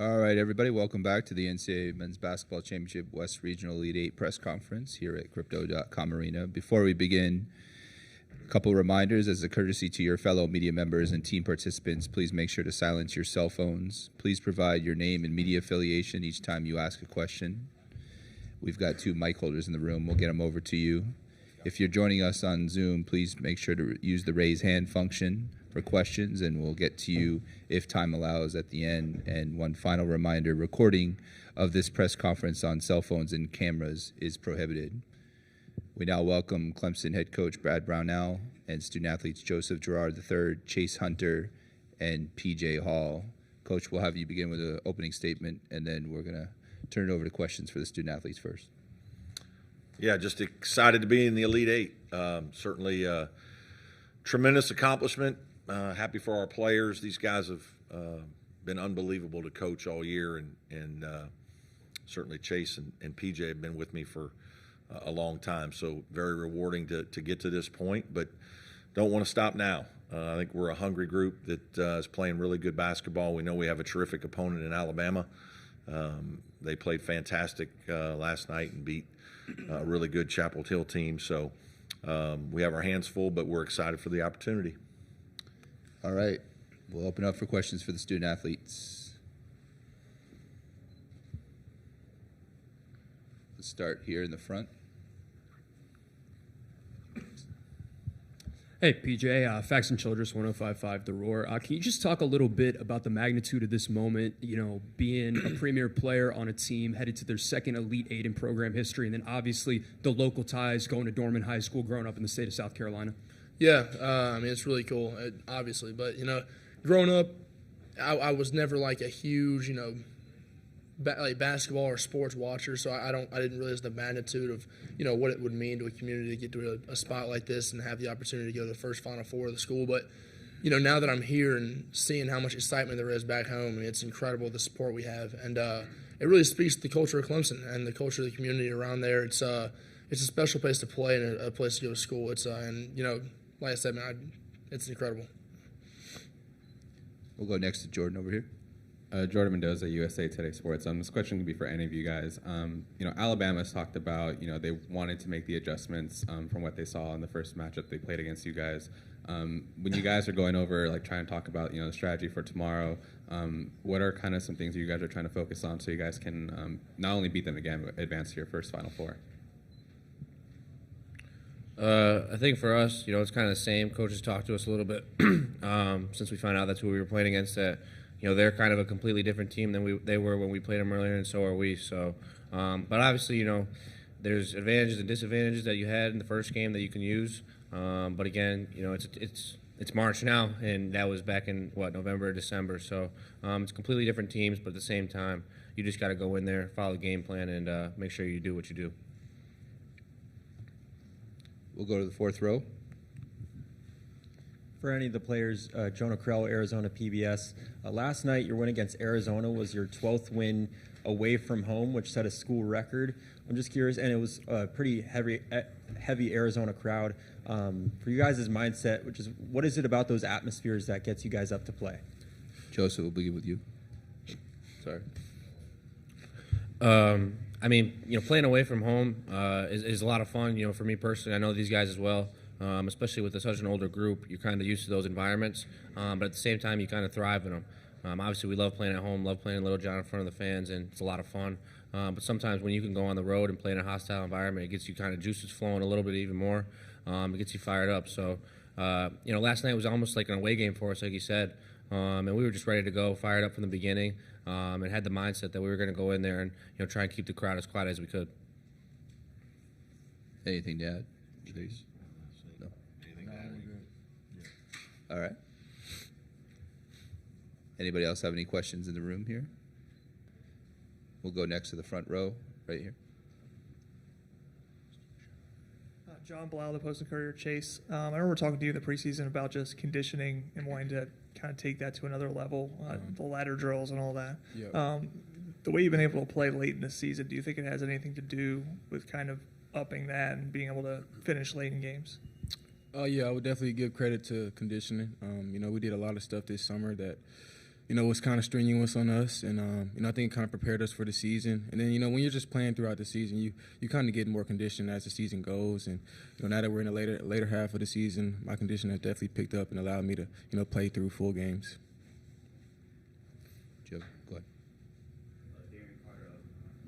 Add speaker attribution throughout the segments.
Speaker 1: All right, everybody, welcome back to the NCAA Men's Basketball Championship West Regional Elite 8 press conference here at Crypto.com Arena. Before we begin, a couple reminders as a courtesy to your fellow media members and team participants. Please make sure to silence your cell phones. Please provide your name and media affiliation each time you ask a question. We've got 2 mic holders in the room. We'll get them over to you. If you're joining us on Zoom, please make sure to use the raise hand function for questions, and we'll get to you if time allows at the end. And one final reminder, recording of this press conference on cell phones and cameras is prohibited. We now welcome Clemson head coach Brad Brownell and student athletes Joseph Girard III, Chase Hunter, and P.J. Hall. Coach, we'll have you begin with an opening statement, and then we're going to turn it over to questions for the student athletes first.
Speaker 2: Yeah, just excited to be in the Elite Eight. Certainly a tremendous accomplishment. Happy for our players. These guys have been unbelievable to coach all year, and certainly Chase and PJ have been with me for a long time. So very rewarding to get to this point, but don't want to stop now. I think we're a hungry group that is playing really good basketball. We know we have a terrific opponent in Alabama. They played fantastic last night and beat a really good Chapel Hill team. So we have our hands full, but we're excited for the opportunity.
Speaker 1: All right. We'll open up for questions for the student athletes. Let's start here in the front.
Speaker 3: Hey, PJ, Facts and Childress, 105.5 The Roar. Can you just talk a little bit about the magnitude of this moment, being a premier player on a team headed to their second Elite Eight in program history, and then obviously the local ties, going to Dorman High School, growing up in the state of South Carolina?
Speaker 4: Yeah, it's really cool, obviously. But, growing up, I was never like a huge, basketball or sports watcher, so I didn't realize the magnitude of, what it would mean to a community to get to a spot like this and have the opportunity to go to the first Final Four of the school. But, now that I'm here and seeing how much excitement there is back home, it's incredible the support we have. And it really speaks to the culture of Clemson and the culture of the community around there. It's a special place to play and a place to go to school. Like I said, man, it's incredible.
Speaker 1: We'll go next to Jordan over here.
Speaker 5: Jordan Mendoza, USA Today Sports. This question could be for any of you guys. Alabama's talked about, they wanted to make the adjustments from what they saw in the first matchup they played against you guys. When you guys are going over, trying to talk about, the strategy for tomorrow, what are kind of some things you guys are trying to focus on so you guys can not only beat them again, but advance to your first Final Four?
Speaker 6: I think for us, it's kind of the same. Coaches talked to us a little bit since we found out that's who we were playing against. That they're kind of a completely different team than they were when we played them earlier, and so are we. So, but obviously, there's advantages and disadvantages that you had in the first game that you can use. But again, it's March now, and that was back in November or December. So it's completely different teams, but at the same time, you just got to go in there, follow the game plan, and make sure you do what you do.
Speaker 1: We'll go to the fourth row.
Speaker 7: For any of the players, Jonah Krell, Arizona PBS. Last night, your win against Arizona was your 12th win away from home, which set a school record. I'm just curious, and it was a pretty heavy Arizona crowd. For you guys' mindset, what is it about those atmospheres that gets you guys up to play?
Speaker 1: Joseph, we'll begin with you. Sorry.
Speaker 6: Playing away from home is a lot of fun. For me personally, I know these guys as well. Especially with such an older group, you're kind of used to those environments. But at the same time, you kind of thrive in them. Obviously, we love playing at home, love playing in Little John in front of the fans, and it's a lot of fun. But sometimes when you can go on the road and play in a hostile environment, it gets you kind of juices flowing a little bit even more. It gets you fired up. So, last night was almost like an away game for us, like you said. And we were just ready to go, fired up from the beginning, and had the mindset that we were going to go in there and try and keep the crowd as quiet as we could.
Speaker 1: Anything to add, please? No.
Speaker 2: Anything to add?
Speaker 1: All right. Anybody else have any questions in the room here? We'll go next to the front row, right here.
Speaker 8: John Blau, the Post-Courier. Chase, I remember talking to you in the preseason about just conditioning and wanting to kind of take that to another level, the ladder drills and all that.
Speaker 9: Yeah.
Speaker 8: The way you've been able to play late in the season, do you think it has anything to do with kind of upping that and being able to finish late in games?
Speaker 9: Yeah, I would definitely give credit to conditioning. We did a lot of stuff this summer that, was kind of strenuous on us, and I think it kind of prepared us for the season. And then when you're just playing throughout the season, you kind of get more conditioned as the season goes. And now that we're in the later half of the season, my condition has definitely picked up and allowed me to play through full games.
Speaker 1: Joe, go ahead.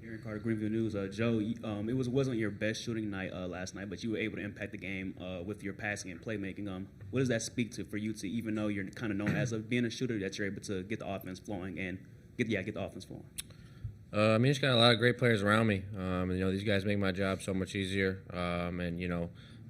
Speaker 10: Darren Carter, Greenville News. Joe, it wasn't your best shooting night last night, but you were able to impact the game with your passing and playmaking. What does that speak to for you to, even though you're kind of known as being a shooter, that you're able to get the offense flowing and get the offense flowing?
Speaker 6: I mean, just got a lot of great players around me. These guys make my job so much easier.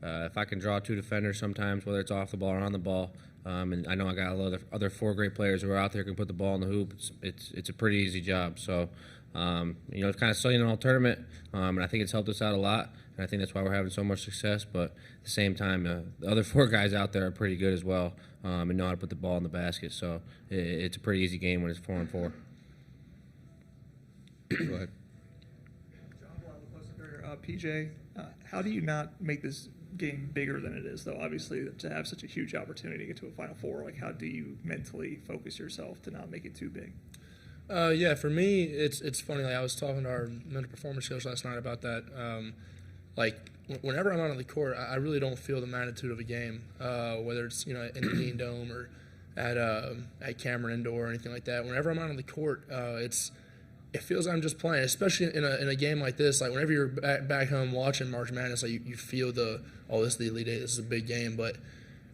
Speaker 6: If I can draw two defenders sometimes, whether it's off the ball or on the ball, and I know I got a lot of other four great players who are out there who can put the ball in the hoop. It's a pretty easy job. So, it's kind of studying an all tournament, and I think it's helped us out a lot. And I think that's why we're having so much success. But at the same time, the other four guys out there are pretty good as well, and know how to put the ball in the basket. So it's a pretty easy game when it's 4-on-4.
Speaker 1: Go ahead.
Speaker 8: PJ, how do you not make this game bigger than it is, though? Obviously, to have such a huge opportunity to get to a Final Four, how do you mentally focus yourself to not make it too big?
Speaker 4: For me, it's funny. I was talking to our mental performance coach last night about that. Whenever I'm out on the court, I really don't feel the magnitude of a game, whether it's in the Dean Dome or at Cameron Indoor or anything like that. Whenever I'm out on the court, it feels like I'm just playing, especially in a game like this. Like whenever you're back home watching March Madness, you feel this is the Elite Eight, this is a big game. But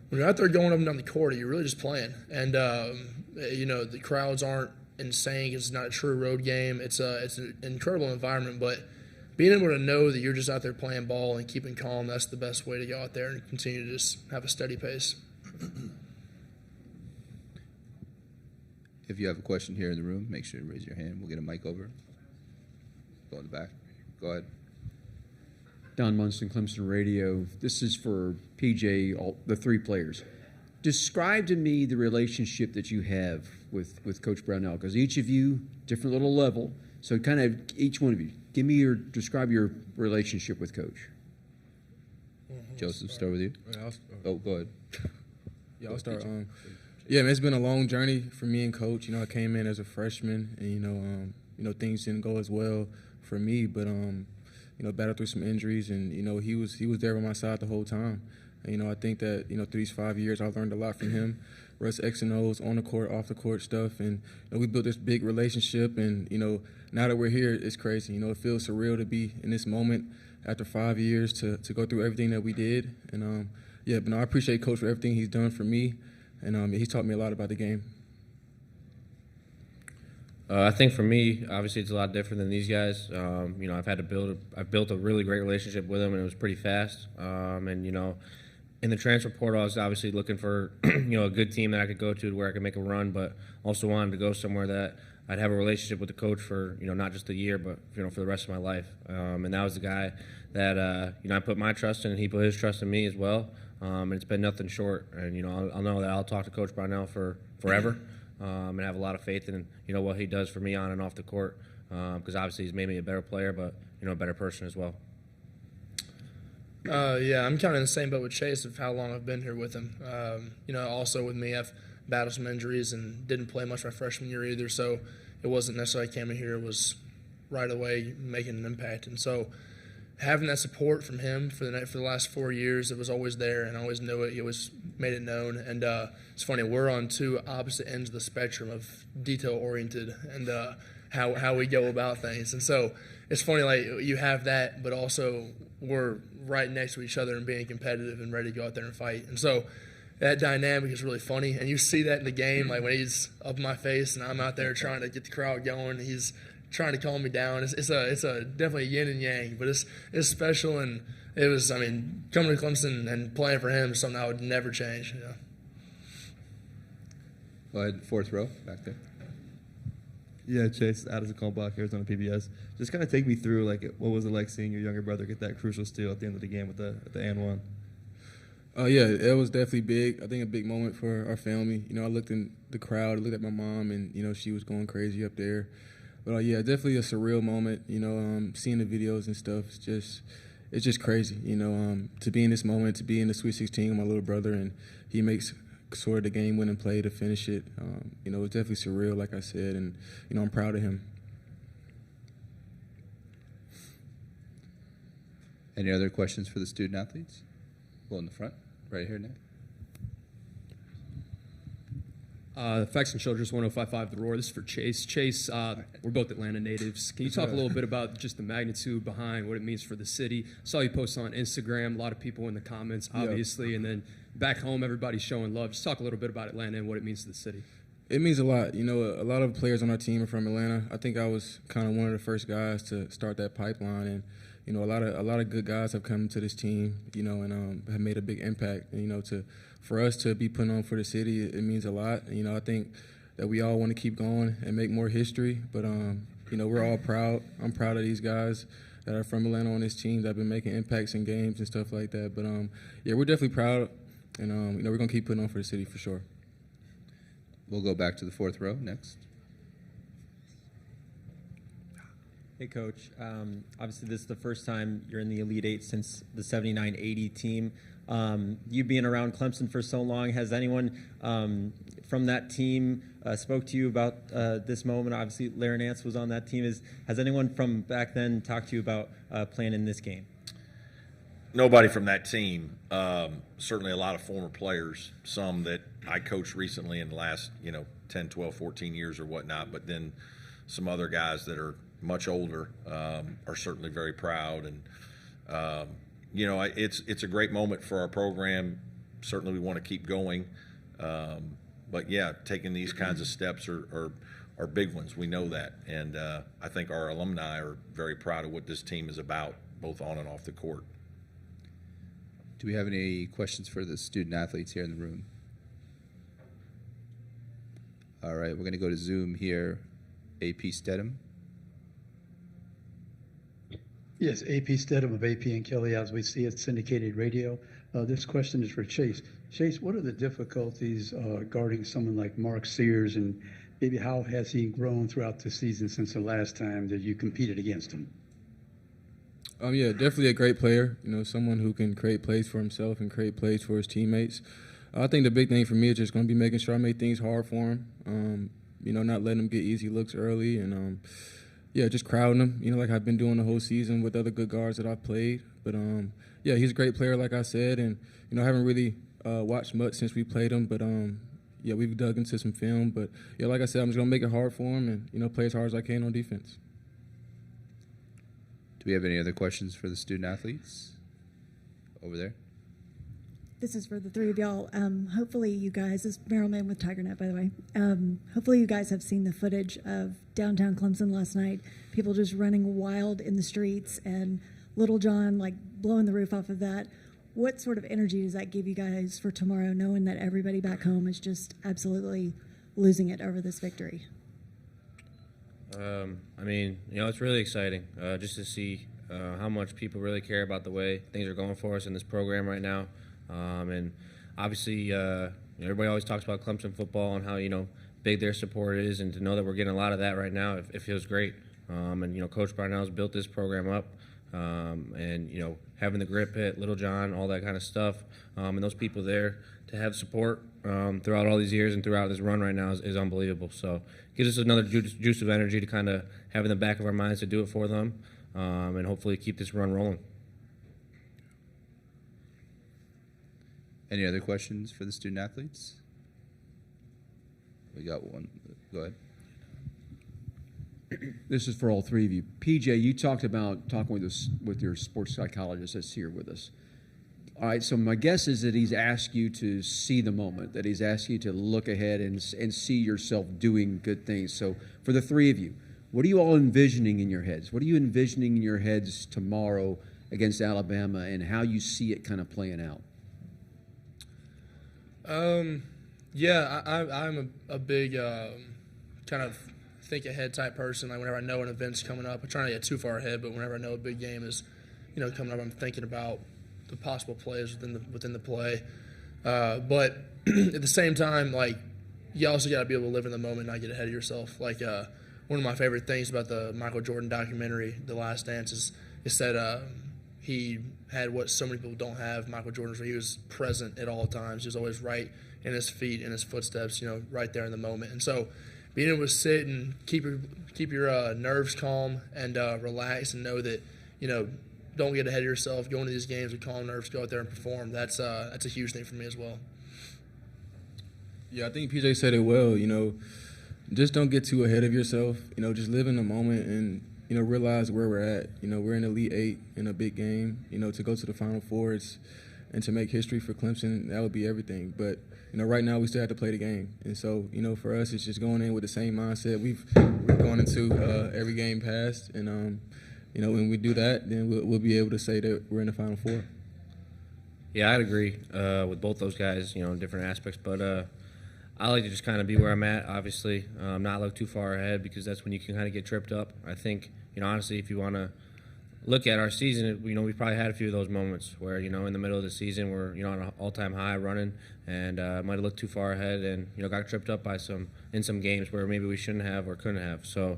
Speaker 4: when you're out there going up and down the court, you're really just playing. And the crowds aren't insane. It's not a true road game. It's an incredible environment, but being able to know that you're just out there playing ball and keeping calm, that's the best way to go out there and continue to just have a steady pace.
Speaker 1: If you have a question here in the room, make sure to raise your hand. We'll get a mic over. Go in the back. Go ahead.
Speaker 11: Don Munson, Clemson Radio. This is for PJ, the three players. Describe to me the relationship that you have with Coach Brownell, because each of you, different little level. So kind of each one of you, describe your relationship with Coach.
Speaker 1: Joseph, start with you. Go ahead.
Speaker 9: Yeah, I'll start. Yeah, man, it's been a long journey for me and Coach. I came in as a freshman, and things didn't go as well for me, but battled through some injuries, and he was there by my side the whole time. And, I think that through these 5 years, I've learned a lot from him. Russ X and O's on the court, off the court stuff, and we built this big relationship. And now that we're here, it's crazy. It feels surreal to be in this moment after 5 years to go through everything that we did. And but I appreciate Coach for everything he's done for me. And he's taught me a lot about the game.
Speaker 6: I think for me, obviously, it's a lot different than these guys. I've built a really great relationship with them, and it was pretty fast. In the transfer portal, I was obviously looking for a good team that I could go to where I could make a run, but also wanted to go somewhere that I'd have a relationship with the coach for not just a year, but for the rest of my life. And that was the guy that I put my trust in, and he put his trust in me as well. And it's been nothing short. And I'll know that I'll talk to Coach Brownell for forever, and have a lot of faith in what he does for me on and off the court. Because obviously he's made me a better player, but a better person as well.
Speaker 4: I'm kind of in the same boat with Chase of how long I've been here with him. Also with me, I've battled some injuries and didn't play much my freshman year either. So it wasn't necessarily I came in here, it was right away making an impact. And so having that support from him for the last 4 years, it was always there, and I always knew it. He always made it known. And it's funny, we're on two opposite ends of the spectrum of detail-oriented and how we go about things. And so it's funny, you have that, but also we're right next to each other and being competitive and ready to go out there and fight. And so that dynamic is really funny, and you see that in the game, when he's up in my face and I'm out there trying to get the crowd going. He's trying to calm me down. It's definitely yin and yang, but it's special, and it was, coming to Clemson and playing for him is something I would never change.
Speaker 1: Go ahead, fourth row, back there.
Speaker 12: Yeah, Chase, Addison Callblock, Arizona PBS. Just kind of take me through, what was it like seeing your younger brother get that crucial steal at the end of the game with the and one?
Speaker 9: It was definitely big. I think a big moment for our family. I looked in the crowd, I looked at my mom, and, she was going crazy up there. But, definitely a surreal moment, seeing the videos and stuff. It's just crazy, to be in this moment, to be in the Sweet 16 with my little brother, and he makes scored the game-winning play to finish it. You know, it was definitely surreal, like I said, and you know, I'm proud of him.
Speaker 1: Any other questions for the student athletes? Well, in the front, right here, Nick.
Speaker 3: Facts and Childress 105.5 The Roar. This is for Chase. Chase, we're both Atlanta natives. Can you talk a little bit about just the magnitude behind what it means for the city? Saw you post on Instagram, a lot of people in the comments, obviously, and then back home, everybody's showing love. Just talk a little bit about Atlanta and what it means to the city.
Speaker 9: It means a lot. You know, a lot of players on our team are from Atlanta. I think I was kind of one of the first guys to start that pipeline, and you know, a lot of good guys have come to this team. You know, and have made a big impact. And, you know, for us to be putting on for the city, it means a lot. And, you know, I think that we all want to keep going and make more history. But you know, we're all proud. I'm proud of these guys that are from Atlanta on this team that have been making impacts in games and stuff like that. But yeah, we're definitely proud, and you know, we're gonna keep putting on for the city for sure.
Speaker 1: We'll go back to the fourth row next.
Speaker 7: Hey, Coach. Obviously, this is the first time you're in the Elite Eight since the 79-80 team. You being around Clemson for so long, has anyone from that team spoke to you about this moment? Obviously, Larry Nance was on that team. Has anyone from back then talked to you about playing in this game?
Speaker 2: Nobody from that team. Certainly a lot of former players, some that I coached recently in the last, 10, 12, 14 years or whatnot, but then some other guys that are much older are certainly very proud. And, it's a great moment for our program. Certainly we want to keep going. But, yeah, taking these kinds of steps are big ones. We know that. And I think our alumni are very proud of what this team is about, both on and off the court.
Speaker 1: Do we have any questions for the student athletes here in the room? All right, we're going to go to Zoom here. AP Stedham.
Speaker 13: Yes, AP Stedham of AP and Kelly, as we see it, syndicated radio. This question is for Chase. Chase, what are the difficulties guarding someone like Mark Sears, and maybe how has he grown throughout the season since the last time that you competed against him?
Speaker 9: Yeah, definitely a great player. You know, someone who can create plays for himself and create plays for his teammates. I think the big thing for me is just going to be making sure I make things hard for him. Not letting him get easy looks early, and just crowding him. You know, like I've been doing the whole season with other good guards that I've played. But he's a great player, like I said, and I haven't really watched much since we played him. But we've dug into some film. But like I said, I'm just going to make it hard for him and play as hard as I can on defense.
Speaker 1: Do we have any other questions for the student athletes over there?
Speaker 14: This is for the three of y'all. Hopefully you guys, this is Meryl Mann with TigerNet, by the way. Hopefully you guys have seen the footage of downtown Clemson last night. People just running wild in the streets and Little John like blowing the roof off of that. What sort of energy does that give you guys for tomorrow, knowing that everybody back home is just absolutely losing it over this victory?
Speaker 6: It's really exciting just to see how much people really care about the way things are going for us in this program right now. And obviously, everybody always talks about Clemson football and how, big their support is, and to know that we're getting a lot of that right now, it feels great. Coach Brownell's built this program up, and, having the grip hit, Little John, all that kind of stuff, and those people there to have support throughout all these years and throughout this run right now is unbelievable. So it gives us another juice of energy to kind of have in the back of our minds to do it for them, and hopefully keep this run rolling.
Speaker 1: Any other questions for the student athletes? We got one. Go ahead.
Speaker 11: This is for all three of you. PJ, you talked about talking with your sports psychologist that's here with us. All right, so my guess is that he's asked you to see the moment, that he's asked you to look ahead and see yourself doing good things. So for the three of you, what are you all envisioning in your heads? What are you envisioning in your heads tomorrow against Alabama, and how you see it kind of playing out?
Speaker 4: I'm a big kind of think ahead type person. Like whenever I know an event's coming up, I'm trying to get too far ahead, but whenever I know a big game is, coming up, I'm thinking about the possible plays within the play. But at the same time, like you also got to be able to live in the moment and not get ahead of yourself. Like one of my favorite things about the Michael Jordan documentary, The Last Dance, is that he had what so many people don't have. Michael Jordan, where he was present at all times. He was always right in his feet, in his footsteps, right there in the moment. And so being able to sit and keep your nerves calm and relax and know that, don't get ahead of yourself, go into these games with calm nerves, go out there and perform. That's a huge thing for me as well.
Speaker 9: Yeah, I think PJ said it well. Just don't get too ahead of yourself. Just live in the moment and realize where we're at. We're in Elite Eight in a big game. To go to the Final Four and to make history for Clemson, that would be everything. But right now we still have to play the game, and so for us it's just going in with the same mindset we've gone into every game past, and when we do that, then we'll be able to say that we're in the Final Four.
Speaker 6: Yeah, I'd agree with both those guys, in different aspects. But I like to just kind of be where I'm at, obviously, not look too far ahead, because that's when you can kind of get tripped up. I think, honestly, if you want to look at our season, we probably had a few of those moments where, in the middle of the season we're, on an all-time high running and might have looked too far ahead and, got tripped up by in some games where maybe we shouldn't have or couldn't have. So,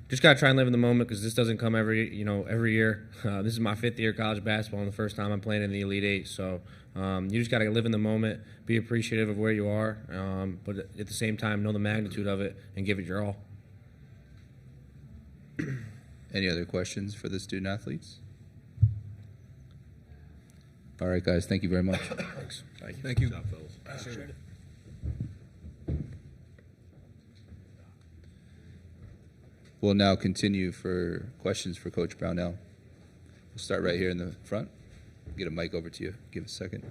Speaker 6: just got to try and live in the moment, because this doesn't come every year. This is my 5th year of college basketball and the first time I'm playing in the Elite Eight. So you just got to live in the moment, be appreciative of where you are, but at the same time know the magnitude of it and give it your all.
Speaker 1: Any other questions for the student athletes? All right, guys. Thank you very much.
Speaker 2: Thanks.
Speaker 9: Thank you.
Speaker 2: Good job, fellas.
Speaker 4: Appreciate it.
Speaker 1: We'll now continue for questions for Coach Brownell. We'll start right here in the front. Get a mic over to you. Give us a second.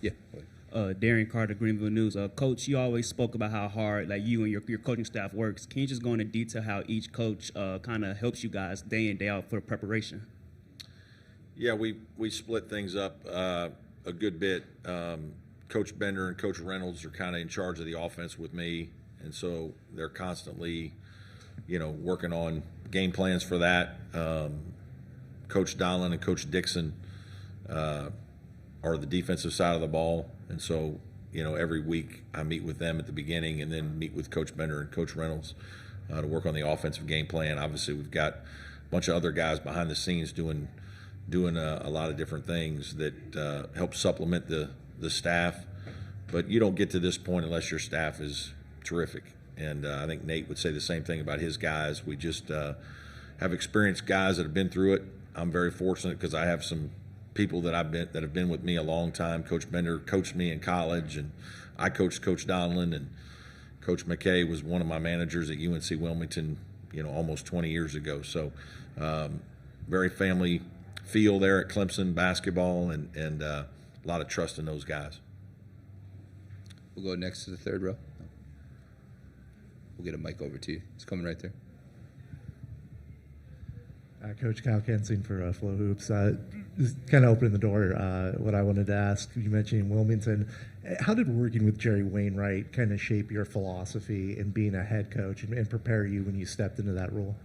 Speaker 1: Yeah.
Speaker 10: Darian Carter, Greenville News. Coach, you always spoke about how hard you and your coaching staff works. Can you just go into detail how each coach kind of helps you guys day in, day out for preparation?
Speaker 2: Yeah, we split things up a good bit. Coach Bender and Coach Reynolds are kind of in charge of the offense with me, and so they're constantly, working on game plans for that. Coach Donlin and Coach Dixon are the defensive side of the ball, and so every week I meet with them at the beginning and then meet with Coach Bender and Coach Reynolds to work on the offensive game plan. Obviously, we've got a bunch of other guys behind the scenes doing a lot of different things that help supplement the staff, but you don't get to this point unless your staff is terrific. And I think Nate would say the same thing about his guys. We just have experienced guys that have been through it. I'm very fortunate because I have some people that have been with me a long time. Coach Bender coached me in college, and I coached Coach Donlin, and Coach McKay was one of my managers at UNC Wilmington, almost 20 years ago. So very family feel there at Clemson basketball, and a lot of trust in those guys.
Speaker 1: We'll go next to the third row. We'll get a mic over to you. It's coming right there.
Speaker 15: Coach Kyle Kensing for Flow Hoops. Just kind of opening the door, what I wanted to ask, you mentioned Wilmington. How did working with Jerry Wainwright kind of shape your philosophy in being a head coach and prepare you when you stepped into that role?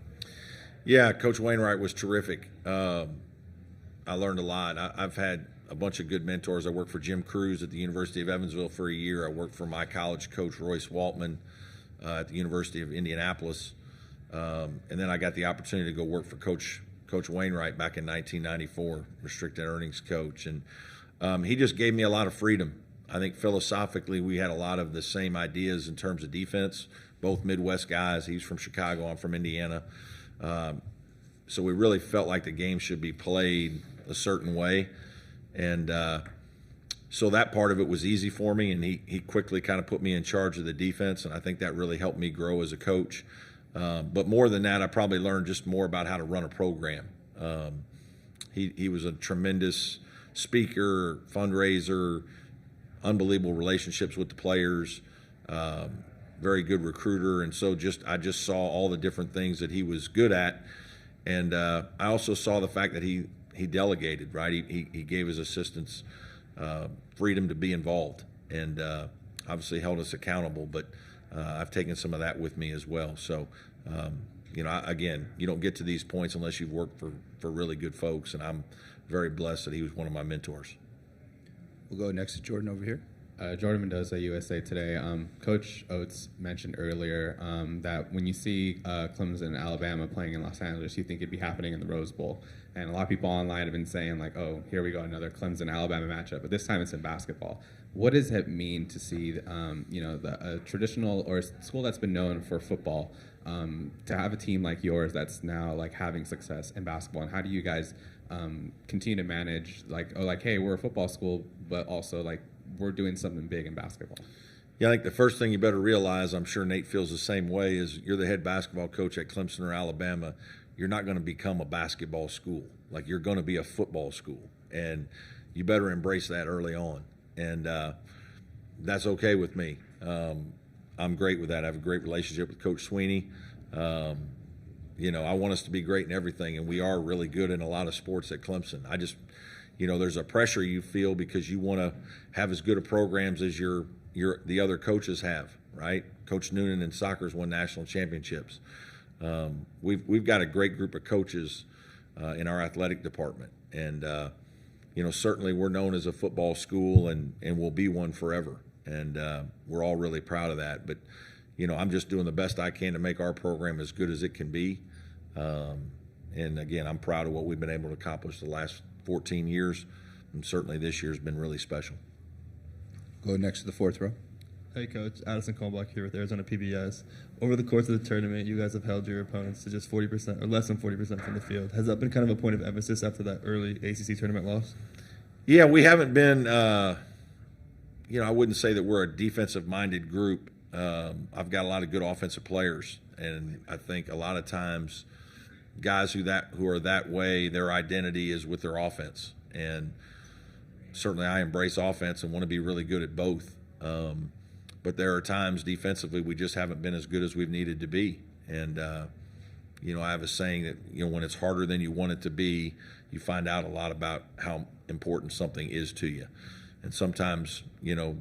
Speaker 2: Yeah, Coach Wainwright was terrific. I learned a lot. I've had a bunch of good mentors. I worked for Jim Cruz at the University of Evansville for a year. I worked for my college coach, Royce Waltman, at the University of Indianapolis. And then I got the opportunity to go work for Coach Wainwright back in 1994, restricted earnings coach. And he just gave me a lot of freedom. I think philosophically we had a lot of the same ideas in terms of defense, both Midwest guys. He's from Chicago, I'm from Indiana. So we really felt like the game should be played a certain way. And so that part of it was easy for me, and he quickly kind of put me in charge of the defense, and I think that really helped me grow as a coach. But more than that, I probably learned just more about how to run a program. He was a tremendous speaker, fundraiser, unbelievable relationships with the players, very good recruiter, and so I just saw all the different things that he was good at, and I also saw the fact that he delegated, right? He gave his assistants freedom to be involved, and obviously held us accountable, but I've taken some of that with me as well. So, again, you don't get to these points unless you've worked for really good folks, and I'm very blessed that he was one of my mentors.
Speaker 1: We'll go next to Jordan over here.
Speaker 5: Jordan Mendoza, USA Today. Coach Oates mentioned earlier that when you see Clemson and Alabama playing in Los Angeles, you think it'd be happening in the Rose Bowl. And a lot of people online have been saying, like, oh, here we go, another Clemson-Alabama matchup. But this time it's in basketball. What does it mean to see, a traditional or a school that's been known for football, to have a team like yours that's now, like, having success in basketball? And how do you guys continue to manage, hey, we're a football school, but also, like, we're doing something big in basketball?
Speaker 2: Yeah, I think the first thing you better realize, I'm sure Nate feels the same way, is you're the head basketball coach at Clemson or Alabama. You're not going to become a basketball school. Like, you're going to be a football school. And you better embrace that early on. And that's okay with me. I'm great with that. I have a great relationship with Coach Sweeney. I want us to be great in everything, and we are really good in a lot of sports at Clemson. I just, there's a pressure you feel because you want to have as good of programs as the other coaches have, right? Coach Noonan in soccer's won national championships. We've got a great group of coaches in our athletic department, and certainly we're known as a football school, and will be one forever, and we're all really proud of that. But I'm just doing the best I can to make our program as good as it can be, and again, I'm proud of what we've been able to accomplish the last 14 years, and certainly this year's been really special.
Speaker 1: Go next to the fourth row.
Speaker 12: Hey, Coach. Addison Colbach here with Arizona PBS. Over the course of the tournament, you guys have held your opponents to just 40% or less than 40% from the field. Has that been kind of a point of emphasis after that early ACC tournament loss?
Speaker 2: Yeah, we haven't been, I wouldn't say that we're a defensive-minded group. I've got a lot of good offensive players, and I think a lot of times guys who are that way, their identity is with their offense. And certainly I embrace offense and want to be really good at both. But there are times defensively we just haven't been as good as we've needed to be. And, I have a saying that, when it's harder than you want it to be, you find out a lot about how important something is to you. And sometimes,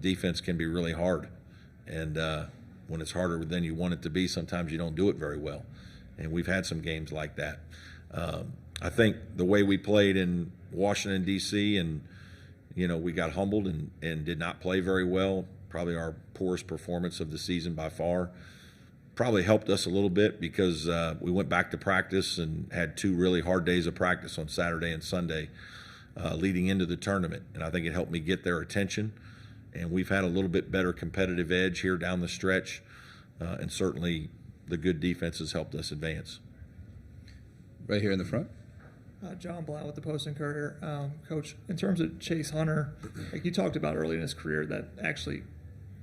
Speaker 2: defense can be really hard. And when it's harder than you want it to be, sometimes you don't do it very well. And we've had some games like that. I think the way we played in Washington, D.C., and, we got humbled and did not play very well, probably our poorest performance of the season by far, probably helped us a little bit because we went back to practice and had 2 really hard days of practice on Saturday and Sunday leading into the tournament. And I think it helped me get their attention. And we've had a little bit better competitive edge here down the stretch. And certainly the good defense has helped us advance.
Speaker 1: Right here in the front.
Speaker 8: John Blount with the Post and Courier. Coach, in terms of Chase Hunter, like you talked about early in his career, that actually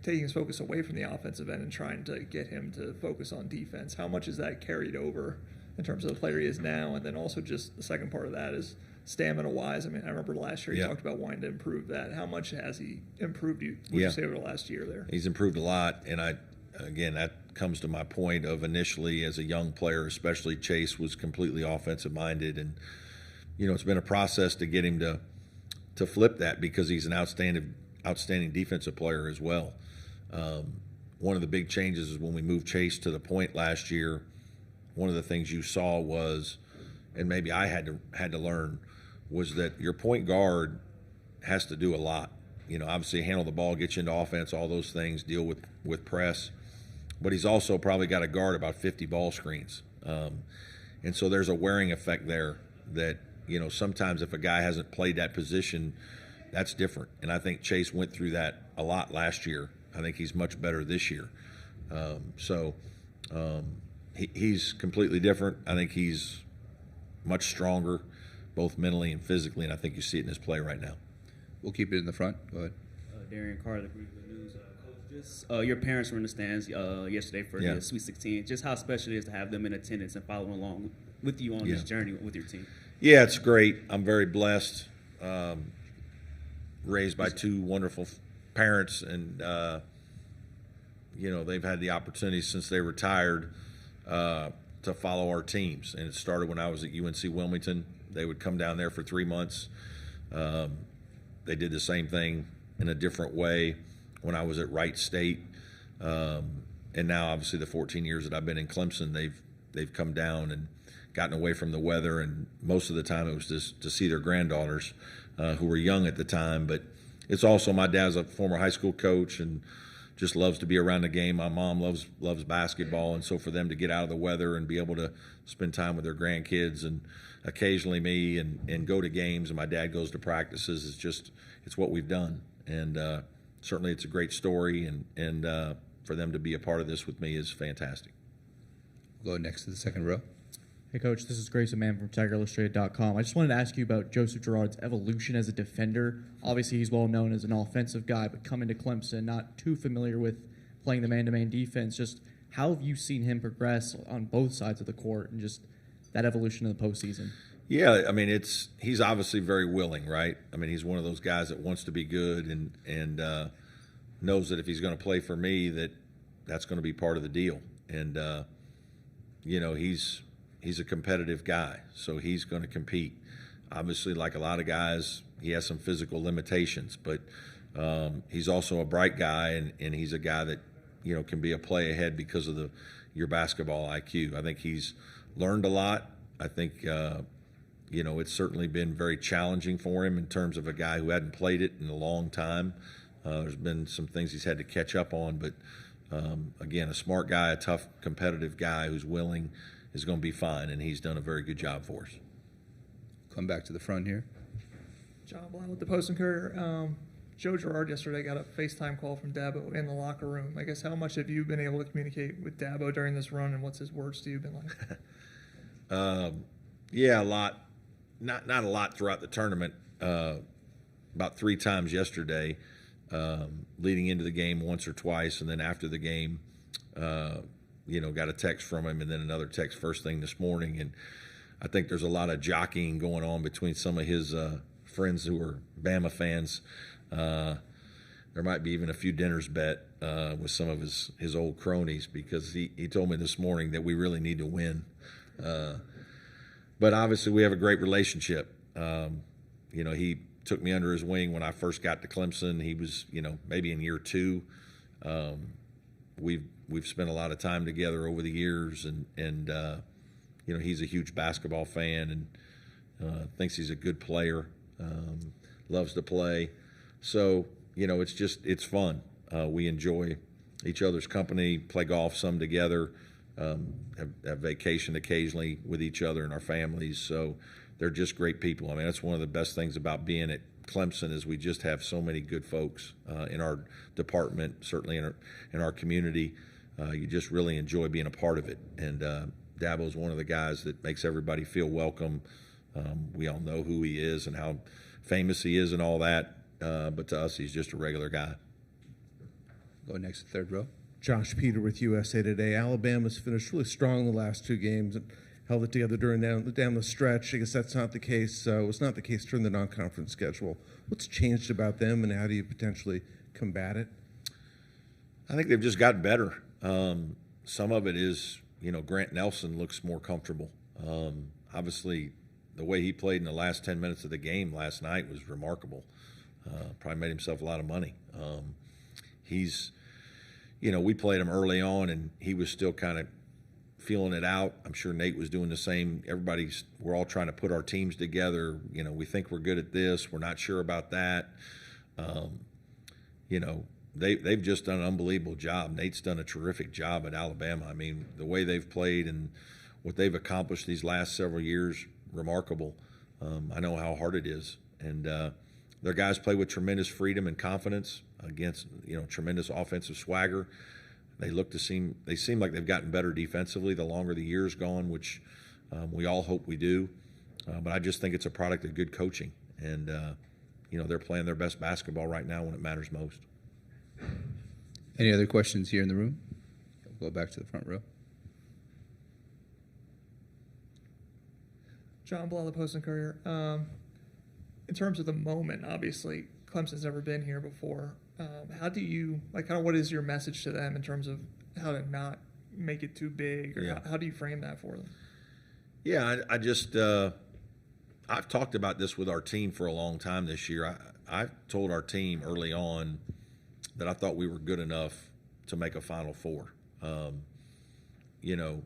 Speaker 8: taking his focus away from the offensive end and trying to get him to focus on defense, how much is that carried over in terms of the player he is now? And then also just the second part of that is stamina-wise. I mean, I remember last year you talked about wanting to improve that. How much has he improved, would you say, over the last year there?
Speaker 2: He's improved a lot, and again, that comes to my point of initially as a young player, especially Chase was completely offensive-minded, and it's been a process to get him to flip that because he's an outstanding defensive player as well. One of the big changes is when we moved Chase to the point last year. One of the things you saw was, and maybe I had to learn, was that your point guard has to do a lot. Obviously handle the ball, get you into offense, all those things, deal with press. But he's also probably got to guard about 50 ball screens. And so there's a wearing effect there that, sometimes if a guy hasn't played that position, that's different. And I think Chase went through that a lot last year. I think he's much better this year. He's completely different. I think he's much stronger, both mentally and physically, and I think you see it in his play right now.
Speaker 1: We'll keep it in the front. Go ahead.
Speaker 10: Darian Carter, Greenwood News. Coach, just your parents were in the stands yesterday for the Sweet 16. Just how special it is to have them in attendance and following along with you on this journey with your team.
Speaker 2: Yeah, it's great. I'm very blessed. Raised by 2 wonderful parents, and they've had the opportunity since they retired to follow our teams. And it started when I was at UNC Wilmington. They would come down there for 3 months. They did the same thing in a different way when I was at Wright State. And now, obviously, the 14 years that I've been in Clemson, they've come down and gotten away from the weather. And most of the time it was just to see their granddaughters who were young at the time. But it's also my dad's a former high school coach and just loves to be around the game. My mom loves basketball, and so for them to get out of the weather and be able to spend time with their grandkids and occasionally me and go to games, and my dad goes to practices, it's what we've done. And certainly it's a great story, and for them to be a part of this with me is fantastic.
Speaker 1: We'll go next to the second row.
Speaker 16: Hey, Coach, this is Grayson Mann from TigerIllustrated.com. I just wanted to ask you about Joseph Girard's evolution as a defender. Obviously, he's well known as an offensive guy, but coming to Clemson, not too familiar with playing the man-to-man defense. Just how have you seen him progress on both sides of the court and just that evolution in the postseason?
Speaker 2: Yeah, I mean, he's obviously very willing, right? I mean, he's one of those guys that wants to be good and knows that if he's going to play for me, that's going to be part of the deal. And you know, he's a competitive guy, so he's going to compete. Obviously, like a lot of guys, he has some physical limitations, but he's also a bright guy, and he's a guy that, you know, can be a play ahead because of your basketball IQ. I think he's learned a lot. I think, you know, it's certainly been very challenging for him in terms of a guy who hadn't played it in a long time. There's been some things he's had to catch up on, but again, a smart guy, a tough, competitive guy who's willing is going to be fine, and he's done a very good job for us.
Speaker 1: Come back to the front here.
Speaker 8: John Blount with the Post and Courier. Joe Girard yesterday got a FaceTime call from Dabo in the locker room. I guess how much have you been able to communicate with Dabo during this run, and what's his words to you been like?
Speaker 2: Yeah, a lot. Not a lot throughout the tournament. About 3 times yesterday, leading into the game once or twice, and then after the game, you know, got a text from him, and then another text first thing this morning. And I think there's a lot of jockeying going on between some of his friends who are Bama fans. There might be even a few dinners bet with some of his old cronies, because he told me this morning that we really need to win. But obviously we have a great relationship. You know, he took me under his wing when I first got to Clemson. He was, you know, maybe in year 2. We've spent a lot of time together over the years, and you know, he's a huge basketball fan and thinks he's a good player, loves to play. So, you know, it's fun. We enjoy each other's company, play golf some together, have vacation occasionally with each other and our families. So they're just great people. I mean, that's one of the best things about being at Clemson is we just have so many good folks in our department, certainly in our community. You just really enjoy being a part of it. And Dabo's one of the guys that makes everybody feel welcome. We all know who he is and how famous he is and all that. But to us, he's just a regular guy.
Speaker 1: Go next to third row.
Speaker 17: Josh Peter with USA Today. Alabama's finished really strong the last 2 games and held it together down the stretch. I guess that's not the case. Was not the case during the non-conference schedule. What's changed about them, and how do you potentially combat it?
Speaker 2: I think they've just gotten better. Some of it is, you know, Grant Nelson looks more comfortable. Obviously, the way he played in the last 10 minutes of the game last night was remarkable. Probably made himself a lot of money. He's, you know, we played him early on, and he was still kind of feeling it out. I'm sure Nate was doing the same. We're all trying to put our teams together. You know, we think we're good at this. We're not sure about that. You know, they've just done an unbelievable job. Nate's done a terrific job at Alabama. I mean, the way they've played and what they've accomplished these last several years, remarkable. I know how hard it is. And their guys play with tremendous freedom and confidence against, you know, tremendous offensive swagger. They seem like they've gotten better defensively the longer the year's gone, which we all hope we do. But I just think it's a product of good coaching. And, you know, they're playing their best basketball right now when it matters most.
Speaker 1: Any other questions here in the room? We'll go back to the front row.
Speaker 8: John Blount, the Post and Courier. In terms of the moment, obviously, Clemson's never been here before. How do you, like, kind of what is your message to them in terms of how to not make it too big? Or how do you frame that for them?
Speaker 2: Yeah, I just I've talked about this with our team for a long time this year. I told our team early on that I thought we were good enough to make a Final Four. You know,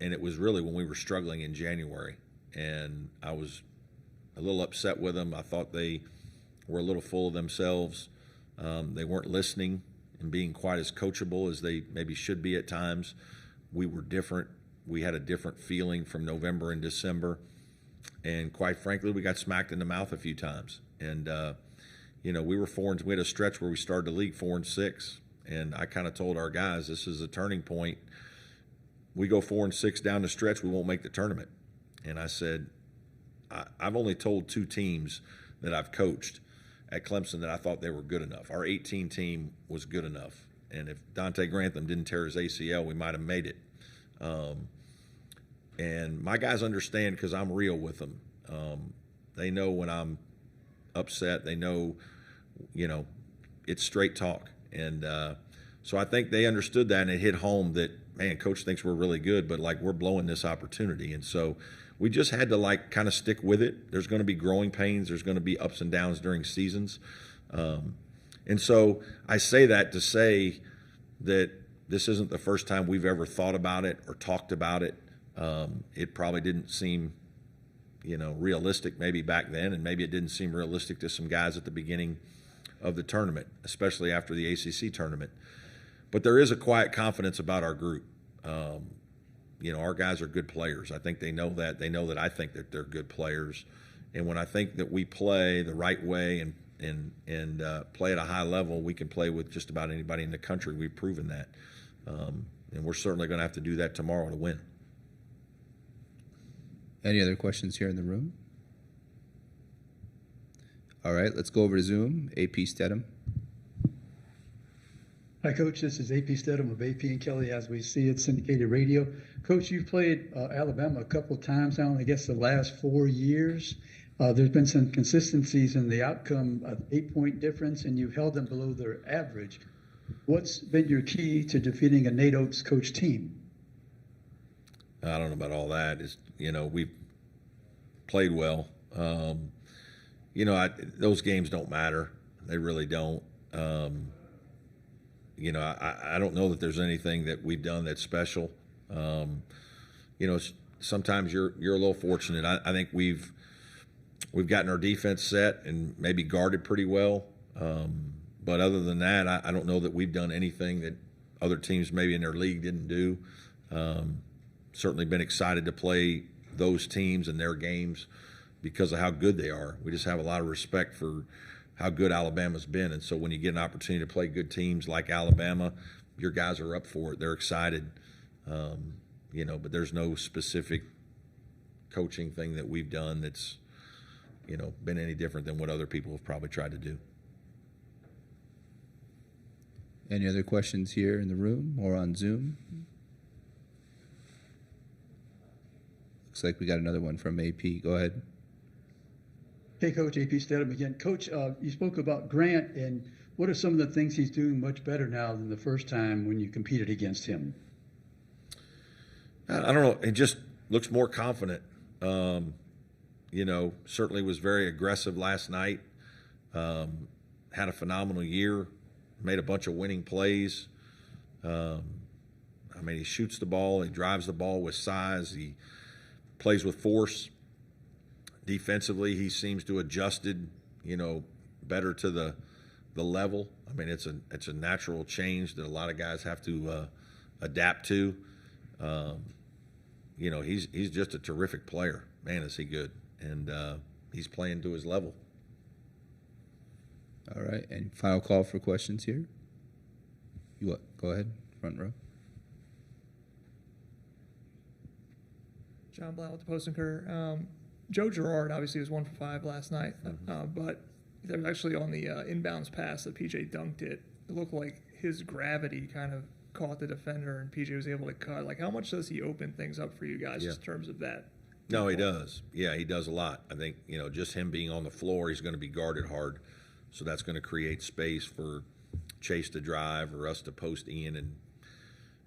Speaker 2: and it was really when we were struggling in January, and I was a little upset with them. I thought they were a little full of themselves. They weren't listening and being quite as coachable as they maybe should be at times. We were different. We had a different feeling from November and December. And quite frankly, we got smacked in the mouth a few times. And, we were we had a stretch where we started the league 4-6. And I kind of told our guys, this is a turning point. We go 4-6 down the stretch, we won't make the tournament. And I said, I've only told 2 teams that I've coached at Clemson that I thought they were good enough. Our 18 team was good enough. And if Dante Grantham didn't tear his ACL, we might have made it. And my guys understand because I'm real with them. They know when I'm upset. They know, it's straight talk. And so I think they understood that, and it hit home that, man, Coach thinks we're really good, but, we're blowing this opportunity. And so we just had to, kind of stick with it. There's going to be growing pains. There's going to be ups and downs during seasons. And so I say that to say that this isn't the first time we've ever thought about it or talked about it. It probably didn't seem, realistic maybe back then, and maybe it didn't seem realistic to some guys at the beginning of the tournament, especially after the ACC tournament. But there is a quiet confidence about our group. Our guys are good players. I think they know that. They know that I think that they're good players. And when I think that we play the right way and play at a high level, we can play with just about anybody in the country. We've proven that. And we're certainly going to have to do that tomorrow to win.
Speaker 1: Any other questions here in the room? All right, let's go over to Zoom. AP Stedham.
Speaker 13: Hi, Coach. This is AP Stedham of AP and Kelly as we see it, syndicated radio. Coach, you've played Alabama a couple times now, and I guess the last 4 years. There's been some consistencies in the outcome of 8-point difference, and you've held them below their average. What's been your key to defeating a Nate Oates coach team?
Speaker 2: I don't know about all that. We've played well. Those games don't matter. They really don't. I don't know that there's anything that we've done that's special. Sometimes you're a little fortunate. I think we've gotten our defense set and maybe guarded pretty well. But other than that, I don't know that we've done anything that other teams maybe in their league didn't do. Certainly been excited to play those teams and their games because of how good they are. We just have a lot of respect for how good Alabama's been. And so when you get an opportunity to play good teams like Alabama, your guys are up for it. They're excited, but there's no specific coaching thing that we've done that's, been any different than what other people have probably tried to do.
Speaker 1: Any other questions here in the room or on Zoom? Looks like we got another one from AP. Go ahead.
Speaker 13: Hey, Coach, AP Stedham again. Coach, you spoke about Grant, and what are some of the things he's doing much better now than the first time when you competed against him?
Speaker 2: I don't know. He just looks more confident. Certainly was very aggressive last night. Had a phenomenal year. Made a bunch of winning plays. He shoots the ball. He drives the ball with size. He plays with force. Defensively, he seems to adjusted, better to the level. It's a natural change that a lot of guys have to adapt to. He's just a terrific player. Man, is he good. And he's playing to his level.
Speaker 1: All right, and final call for questions here. Go ahead, front row.
Speaker 8: John Blount with the Post-Inquirer. Joe Girard obviously was 1 for 5 last night, but there was actually on the inbounds pass that PJ dunked it looked like his gravity kind of caught the defender and PJ was able to cut. How much does he open things up for you guys in terms of that?
Speaker 2: No, he does. Yeah, he does a lot. I think, just him being on the floor, he's going to be guarded hard. So that's going to create space for Chase to drive or us to post Ian and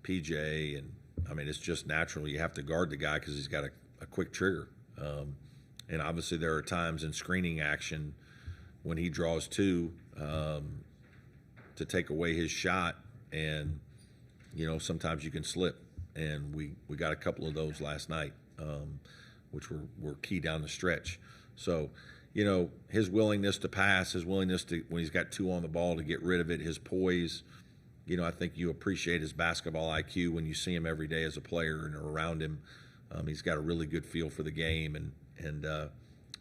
Speaker 2: PJ. And, it's just natural. You have to guard the guy because he's got a quick trigger. And obviously there are times in screening action when he draws two to take away his shot. And, sometimes you can slip. And we got a couple of those last night, which were key down the stretch. So you know, his willingness to pass, his willingness to, when he's got 2 on the ball, to get rid of it, his poise. You know, I think you appreciate his basketball IQ when you see him every day as a player and around him. He's got a really good feel for the game, and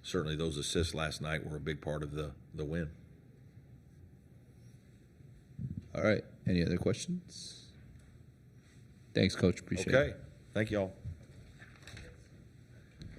Speaker 2: certainly those assists last night were a big part of the win.
Speaker 1: All right. Any other questions? Thanks, Coach. Appreciate it.
Speaker 2: Okay. Thank you all.